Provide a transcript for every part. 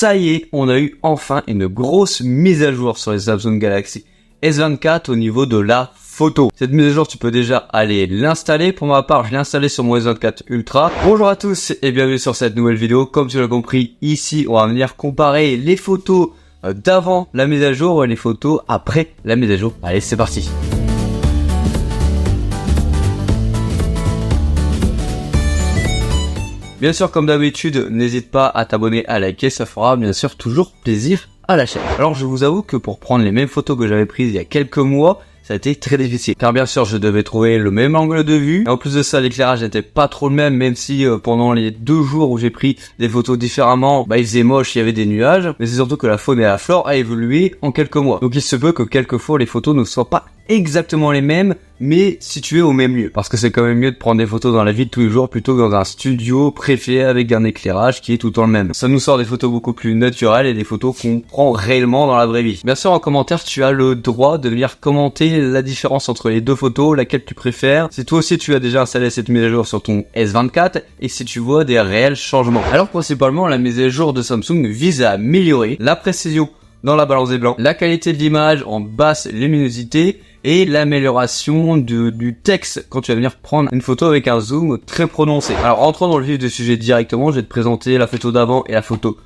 Ça y est, on a eu enfin une grosse mise à jour sur les Samsung Galaxy S24 au niveau de la photo. Cette mise à jour, tu peux déjà aller l'installer. Pour ma part, je l'ai installé sur mon S24 Ultra. Bonjour à tous et bienvenue sur cette nouvelle vidéo. Comme tu l'as compris, ici, on va venir comparer les photos d'avant la mise à jour et les photos après la mise à jour. Allez, c'est parti. Bien sûr, comme d'habitude, n'hésite pas à t'abonner, à liker, ça fera bien sûr toujours plaisir à la chaîne. Alors je vous avoue que pour prendre les mêmes photos que j'avais prises il y a quelques mois, ça a été très difficile. Car bien sûr, je devais trouver le même angle de vue. Et en plus de ça, l'éclairage n'était pas trop le même si pendant les 2 jours où j'ai pris des photos différemment, il faisait moche, il y avait des nuages. Mais c'est surtout que la faune et la flore a évolué en quelques mois. Donc il se peut que quelquefois les photos ne soient pas exactement les mêmes, mais situées au même lieu. Parce que c'est quand même mieux de prendre des photos dans la vie de tous les jours plutôt que dans un studio préfet avec un éclairage qui est tout le temps le même. Ça nous sort des photos beaucoup plus naturelles et des photos qu'on prend réellement dans la vraie vie. Bien sûr, en commentaire, tu as le droit de venir commenter la différence entre les deux photos, laquelle tu préfères. Si toi aussi tu as déjà installé cette mise à jour sur ton S24 et si tu vois des réels changements. Alors principalement, la mise à jour de Samsung vise à améliorer la précision dans la balance des blancs, la qualité de l'image en basse luminosité et l'amélioration du texte quand tu vas venir prendre une photo avec un zoom très prononcé. Alors rentrons dans le vif du sujet directement, je vais te présenter la photo d'avant et la photo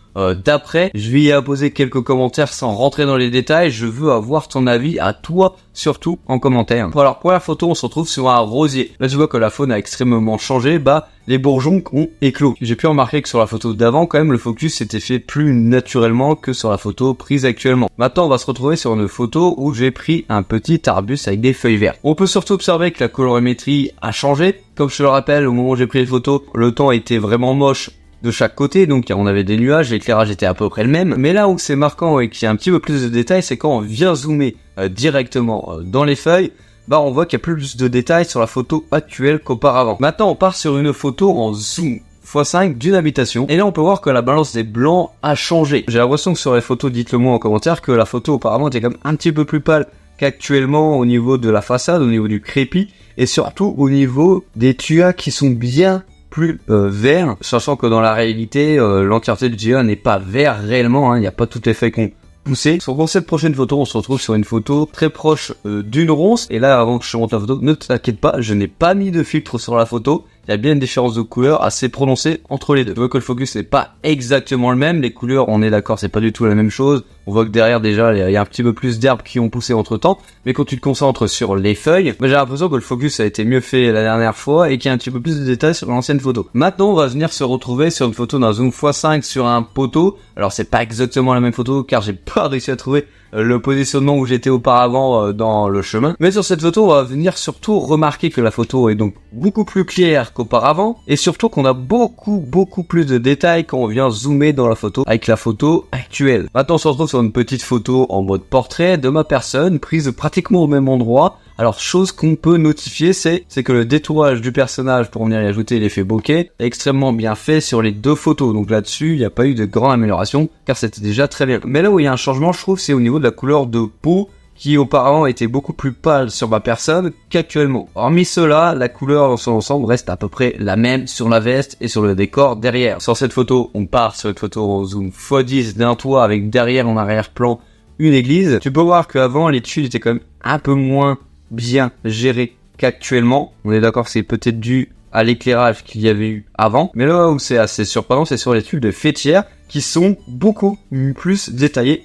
d'après. Je vais y apposer quelques commentaires sans rentrer dans les détails, je veux avoir ton avis à toi surtout en commentaire. Alors pour la photo, on se retrouve sur un rosier. Là tu vois que la faune a extrêmement changé, les bourgeons ont éclos. J'ai pu remarquer que sur la photo d'avant, quand même, le focus s'était fait plus naturellement que sur la photo prise actuellement. Maintenant, on va se retrouver sur une photo où j'ai pris un petit arbuste avec des feuilles vertes. On peut surtout observer que la colorimétrie a changé. Comme je te le rappelle, au moment où j'ai pris les photos, le temps était vraiment moche de chaque côté, donc on avait des nuages, l'éclairage était à peu près le même. Mais là où c'est marquant et qu'il y a un petit peu plus de détails, c'est quand on vient zoomer directement dans les feuilles, on voit qu'il y a plus de détails sur la photo actuelle qu'auparavant. Maintenant, on part sur une photo en zoom x5 d'une habitation. Et là, on peut voir que la balance des blancs a changé. J'ai l'impression que sur les photos, dites-le moi en commentaire, que la photo auparavant était quand même un petit peu plus pâle qu'actuellement au niveau de la façade, au niveau du crépi, et surtout au niveau des tuas qui sont bien plus verts, sachant que dans la réalité, l'entièreté du tua n'est pas vert réellement, il n'y a pas toutes les feuilles qu'on poussé. Pour cette prochaine photo, on se retrouve sur une photo très proche d'une ronce. Et là, avant que je te montre la photo, ne t'inquiète pas, je n'ai pas mis de filtre sur la photo. Il y a bien une différence de couleur assez prononcée entre les deux. Tu vois que le focus n'est pas exactement le même. Les couleurs, on est d'accord, c'est pas du tout la même chose. On voit que derrière, déjà, il y a un petit peu plus d'herbes qui ont poussé entre temps. Mais quand tu te concentres sur les feuilles, j'ai l'impression que le focus a été mieux fait la dernière fois et qu'il y a un petit peu plus de détails sur l'ancienne photo. Maintenant, on va venir se retrouver sur une photo d'un zoom x5 sur un poteau. Alors, c'est pas exactement la même photo car j'ai pas réussi à trouver le positionnement où j'étais auparavant dans le chemin. Mais sur cette photo, on va venir surtout remarquer que la photo est donc beaucoup plus claire qu'auparavant et surtout qu'on a beaucoup plus de détails quand on vient zoomer dans la photo avec la photo actuelle. Maintenant, on se retrouve sur une petite photo en mode portrait de ma personne prise pratiquement au même endroit. Alors, chose qu'on peut notifier, c'est que le détourage du personnage pour venir y ajouter l'effet bokeh est extrêmement bien fait sur les deux photos. Donc là-dessus, il n'y a pas eu de grande amélioration car c'était déjà très bien. Mais là où il y a un changement, je trouve, c'est au niveau de la couleur de peau qui auparavant était beaucoup plus pâle sur ma personne qu'actuellement. Hormis cela, la couleur dans son ensemble reste à peu près la même sur la veste et sur le décor derrière. Sur cette photo, on part sur une photo en zoom x10 d'un toit avec derrière en arrière-plan une église. Tu peux voir qu'avant, l'étude était quand même un peu moins bien géré qu'actuellement. On est d'accord que c'est peut-être dû à l'éclairage qu'il y avait eu avant. Mais là où c'est assez surprenant, c'est sur les tuiles de faîtière qui sont beaucoup plus détaillées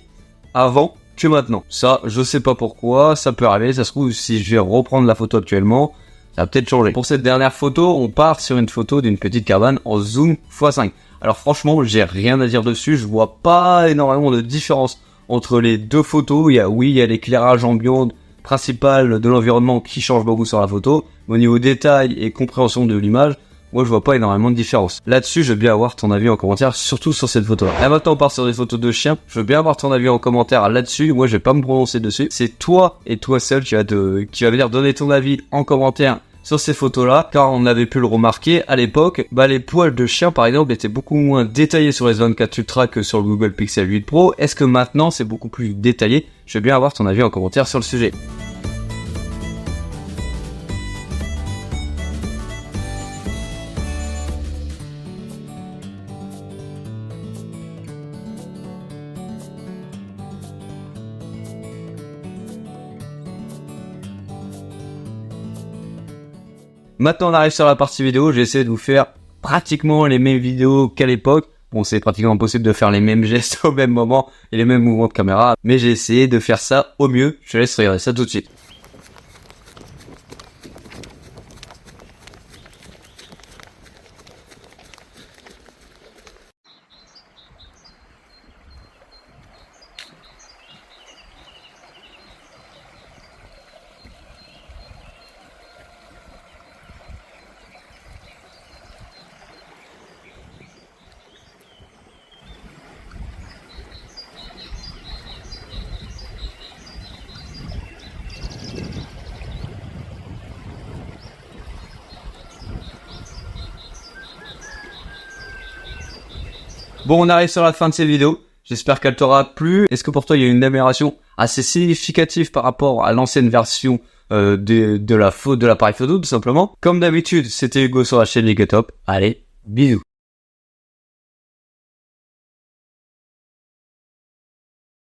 avant que maintenant. Ça, je sais pas pourquoi, ça peut arriver. Ça se trouve, si je vais reprendre la photo actuellement, ça va peut-être changer. Pour cette dernière photo, on part sur une photo d'une petite cabane en zoom x5. Alors franchement, j'ai rien à dire dessus. Je vois pas énormément de différence entre les deux photos. Il y a l'éclairage ambiant principal de l'environnement qui change beaucoup sur la photo, mais au niveau détail et compréhension de l'image, moi je vois pas énormément de différence. Là-dessus, je veux bien avoir ton avis en commentaire, surtout sur cette photo-là. Là maintenant on part sur des photos de chiens, je veux bien avoir ton avis en commentaire là-dessus, moi je vais pas me prononcer dessus. C'est toi et toi seul qui va venir donner ton avis en commentaire sur ces photos-là, car on avait pu le remarquer à l'époque, les poils de chien par exemple étaient beaucoup moins détaillés sur les S24 Ultra que sur le Google Pixel 8 Pro. Est-ce que maintenant c'est beaucoup plus détaillé? Je veux bien avoir ton avis en commentaire sur le sujet. Maintenant on arrive sur la partie vidéo, j'ai essayé de vous faire pratiquement les mêmes vidéos qu'à l'époque. Bon, c'est pratiquement impossible de faire les mêmes gestes au même moment et les mêmes mouvements de caméra, mais j'ai essayé de faire ça au mieux. Je te laisse regarder ça tout de suite. Bon, on arrive sur la fin de cette vidéo. J'espère qu'elle t'aura plu. Est-ce que pour toi, il y a une amélioration assez significative par rapport à l'ancienne version de l'appareil photo, tout simplement? Comme d'habitude, c'était Hugo sur la chaîne Ligatop. Allez, bisous.